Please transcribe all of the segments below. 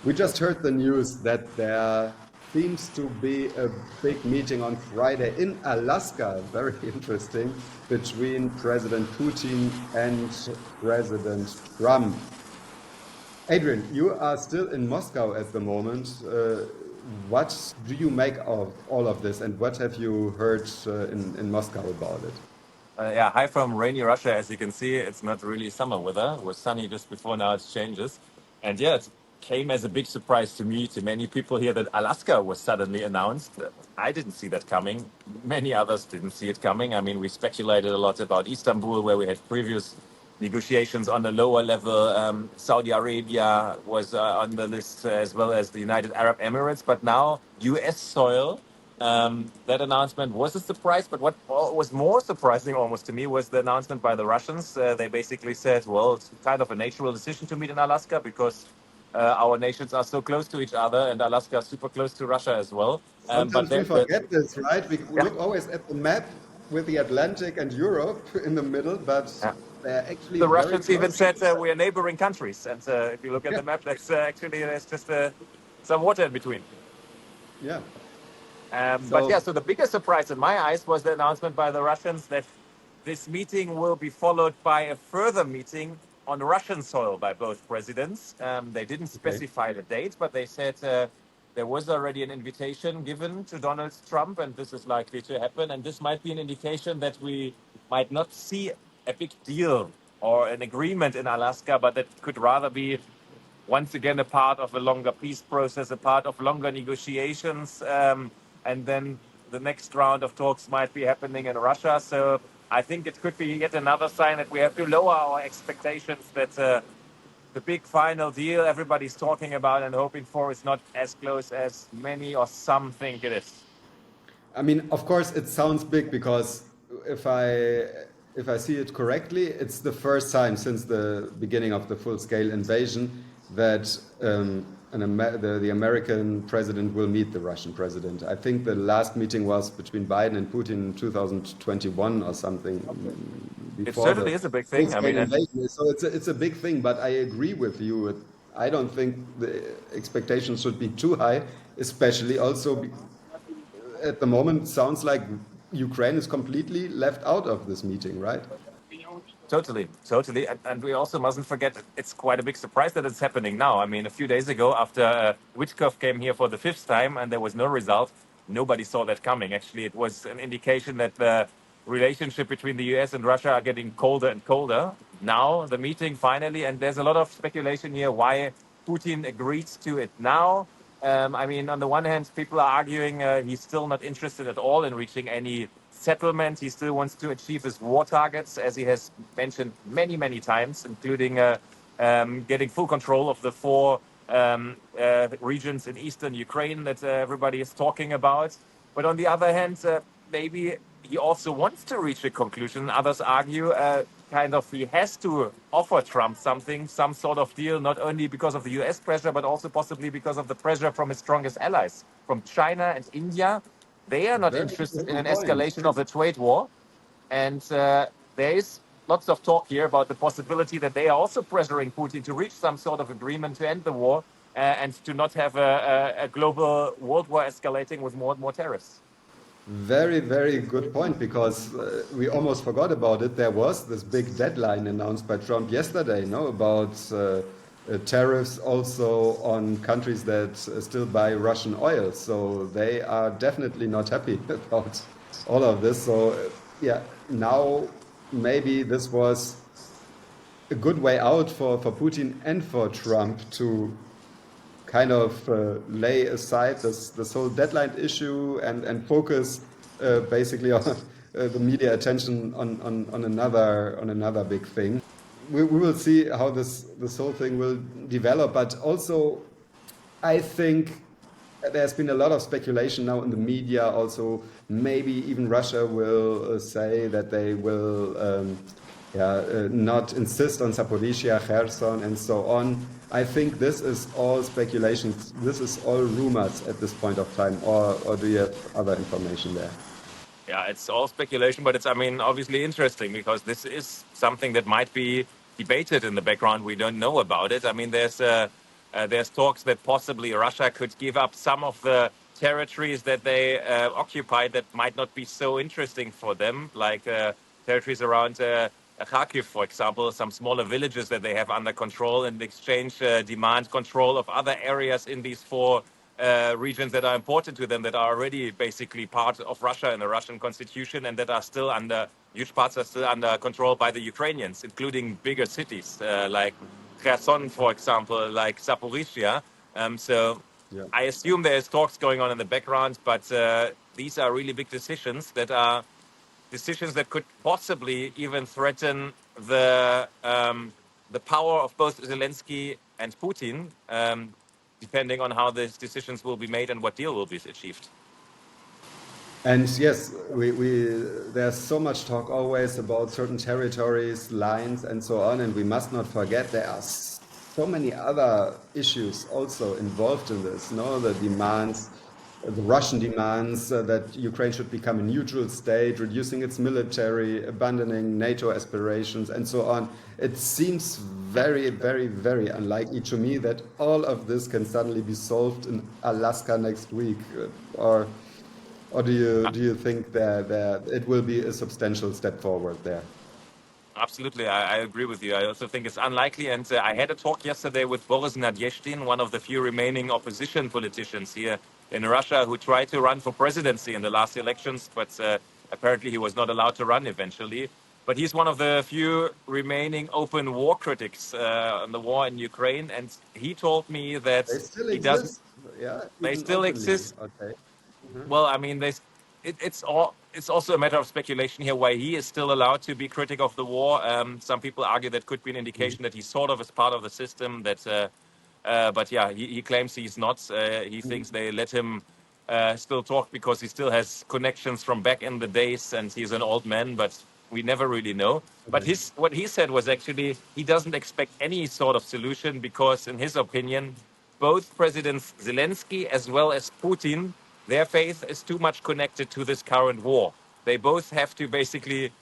We just heard the news that there seems to be a big meeting on Friday in Alaska, very interesting, between President Putin and President Trump. Adrian, you are still in Moscow at the moment. What do you make of all of this, and what have you heard in Moscow about it? Yeah, hi from rainy Russia. As you can see, it's not really summer weather. It was sunny just before, now it changes. And yeah, it came as a big surprise to me, to many people here, that Alaska was suddenly announced. I didn't see that coming. Many others didn't see it coming. I mean, we speculated a lot about Istanbul, where we had previous negotiations on a lower level. Saudi Arabia was on the list, as well as the United Arab Emirates. But now, US soil. That announcement was a surprise, but what was more surprising almost to me was the announcement by the Russians. They basically said, well, it's kind of a natural decision to meet in Alaska because our nations are so close to each other, and Alaska is super close to Russia as well. Sometimes we forget this, right? We Yeah. look always at the map with the Atlantic and Europe in the middle, but Yeah. they're actually The very Russians even close. said we are neighboring countries, and if you look at the map, that's actually there's just some water in between. Yeah. But yeah, So so the biggest surprise in my eyes was the announcement by the Russians that this meeting will be followed by a further meeting on Russian soil by both presidents. They didn't okay. specify the date, but they said there was already an invitation given to Donald Trump, and this is likely to happen. And this might be an indication that we might not see a big deal or an agreement in Alaska, but that could rather be once again a part of a longer peace process, a part of longer negotiations, and then the next round of talks might be happening in Russia. So I think it could be yet another sign that we have to lower our expectations, that the big final deal everybody's talking about and hoping for is not as close as many or some think it is. I mean, of course, it sounds big because if I if I see it correctly, it's the first time since the beginning of the full-scale invasion that the American president will meet the Russian president. I think the last meeting was between Biden and Putin in 2021 or something It before certainly the is a big thing. I full-scale mean, and invasion. So it's a big thing, but I agree with you. I don't think the expectations should be too high, especially also at the moment sounds like Ukraine is completely left out of this meeting, right? totally, totally. And we also mustn't forget it's quite a big surprise that it's happening now. I mean, a few days ago, after Witkoff came here for the fifth time and there was no result, nobody saw that coming. Actually, it was an indication that the relationship between the US and Russia are getting colder and colder. Now, the meeting finally, and there's a lot of speculation here why Putin agreed to it now. I mean, on the one hand, people are arguing he's still not interested at all in reaching any settlement. He still wants to achieve his war targets, as he has mentioned many, many times, including getting full control of the four regions in eastern Ukraine that everybody is talking about. But on the other hand, maybe he also wants to reach a conclusion. Others argue kind of he has to offer Trump something, some sort of deal, not only because of the US pressure, but also possibly because of the pressure from his strongest allies, from China and India. They are not Very interested in good an point. escalation of the trade war. And there is lots of talk here about the possibility that they are also pressuring Putin to reach some sort of agreement to end the war and to not have a global world war escalating with more and more tariffs. Very, very good point, because we almost forgot about it. There was this big deadline announced by Trump yesterday, no, about tariffs also on countries that still buy Russian oil. So they are definitely not happy about all of this. So yeah, now maybe this was a good way out for Putin and for Trump to kind of lay aside this whole deadline issue and focus basically on the media attention on another big thing. We will see how this whole thing will develop, but also I think there's been a lot of speculation now in the media. Also, maybe even Russia will say that they will not insist on Zaporizhia, Kherson, and so on. I think this is all speculation. This is all rumors at this point of time, or do you have other information there? Yeah, it's all speculation, but it's, I mean, obviously interesting because this is something that might be debated in the background. We don't know about it. I mean, there's There's talks that possibly Russia could give up some of the territories that they occupied that might not be so interesting for them, like territories around Kharkiv, for example, some smaller villages that they have under control, and in exchange demand control of other areas in these four regions that are important to them, that are already basically part of Russia in the Russian constitution, and that are still under, huge parts are still under control by the Ukrainians, including bigger cities like Kherson, for example, like Zaporizhia. So Yeah. I assume there's talks going on in the background, but these are really big decisions that are decisions that could possibly even threaten the power of both Zelensky and Putin, depending on how these decisions will be made and what deal will be achieved. And yes, there's so much talk always about certain territories, lines, and so on. And we must not forget there are so many other issues also involved in this. No, the demands, the Russian demands that Ukraine should become a neutral state, reducing its military, abandoning NATO aspirations, and so on. It seems very, very, very unlikely to me that all of this can suddenly be solved in Alaska next week, or do you think that it will be a substantial step forward there? Absolutely, I agree with you. I also think it's unlikely. And I had a talk yesterday with Boris Nadezhdin, one of the few remaining opposition politicians here in Russia who tried to run for presidency in the last elections, but apparently he was not allowed to run eventually. But he's one of the few remaining open war critics on the war in Ukraine. And he told me that They still he doesn't, exist, yeah, they even still openly. exist. Okay. Well, I mean, it's also a matter of speculation here why he is still allowed to be critic of the war. Some people argue that could be an indication that he sort of is part of the system. But yeah, he claims he's not. He thinks they let him still talk because he still has connections from back in the days, and he's an old man. But we never really know. But Okay. what he said was actually he doesn't expect any sort of solution because, in his opinion, both Presidents Zelensky as well as Putin, their faith is too much connected to this current war. They both have to basically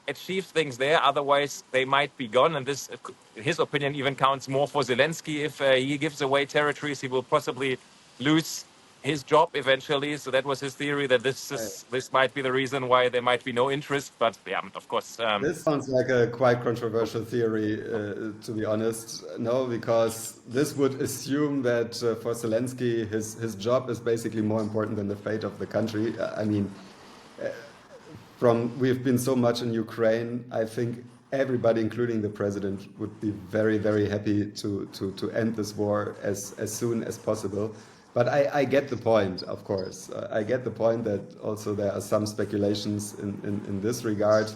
achieve things there, otherwise they might be gone. And this, in his opinion, even counts more for Zelensky. If he gives away territories, he will possibly lose his job eventually. So that was his theory, that this might be the reason why there might be no interest. But yeah, of course. This sounds like a quite controversial theory, to be honest. No, because this would assume that for Zelensky, his job is basically more important than the fate of the country. I mean, we've been so much in Ukraine. I think everybody, including the president, would be very, very happy to end this war as soon as possible. But I get the point, of course. I get the point that also there are some speculations in this regard.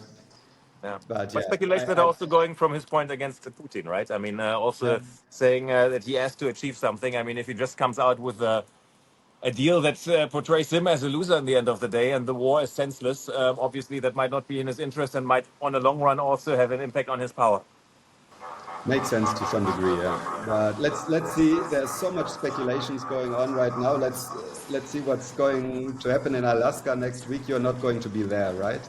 Yeah. But But yeah, speculation that are also going from his point against Putin, right? I mean, yeah, also saying that he has to achieve something. I mean, if he just comes out with a deal that portrays him as a loser in the end of the day and the war is senseless, obviously that might not be in his interest and might, on the long run, also have an impact on his power. makes sense to some degree. Yeah, but let's see. There's so much speculations going on right now. Let's see what's going to happen in Alaska next week. You're not going to be there, right?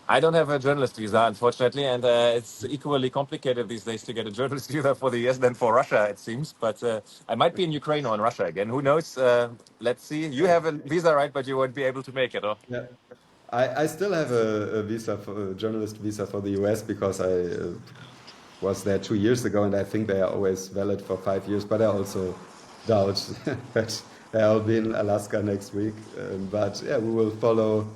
I don't have a journalist visa, unfortunately, and it's equally complicated these days to get a journalist visa for the US than for Russia, it seems. But I might be in Ukraine or in Russia again. Who knows? Let's see. You have a visa, right? But you won't be able to make it, or? Yeah. I still have a visa for a journalist visa for the US because I was there 2 years ago, and I think they are always valid for 5 years. But I also doubt that I'll be in Alaska next week. But yeah, we will follow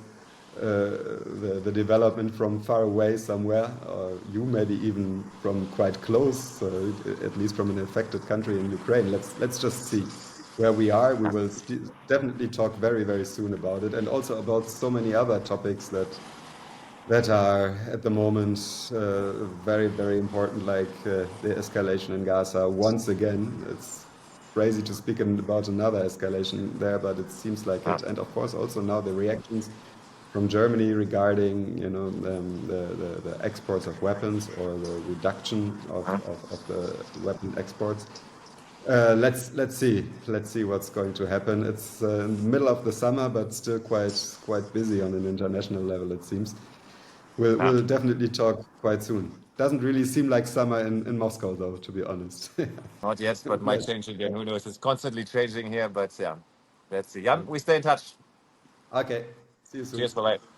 the development from far away somewhere, or you maybe even from quite close, at least from an affected country in Ukraine. Let's just see where we are. We will definitely talk very, very soon about it, and also about so many other topics that are at the moment very, very important, like the escalation in Gaza. Once again, it's crazy to speak about another escalation there, but it seems like it. And of course, also now the reactions from Germany regarding, the exports of weapons or the reduction of the weapon exports. Let's see what's going to happen. It's in the middle of the summer, but still quite busy on an international level, it seems. We'll definitely talk quite soon. Doesn't really seem like summer in Moscow, though, to be honest. Not yet, but might Yes. change again. Who knows? It's constantly changing here, but yeah, let's see. Jan, we stay in touch. Okay. See you Cheers, soon. bye bye.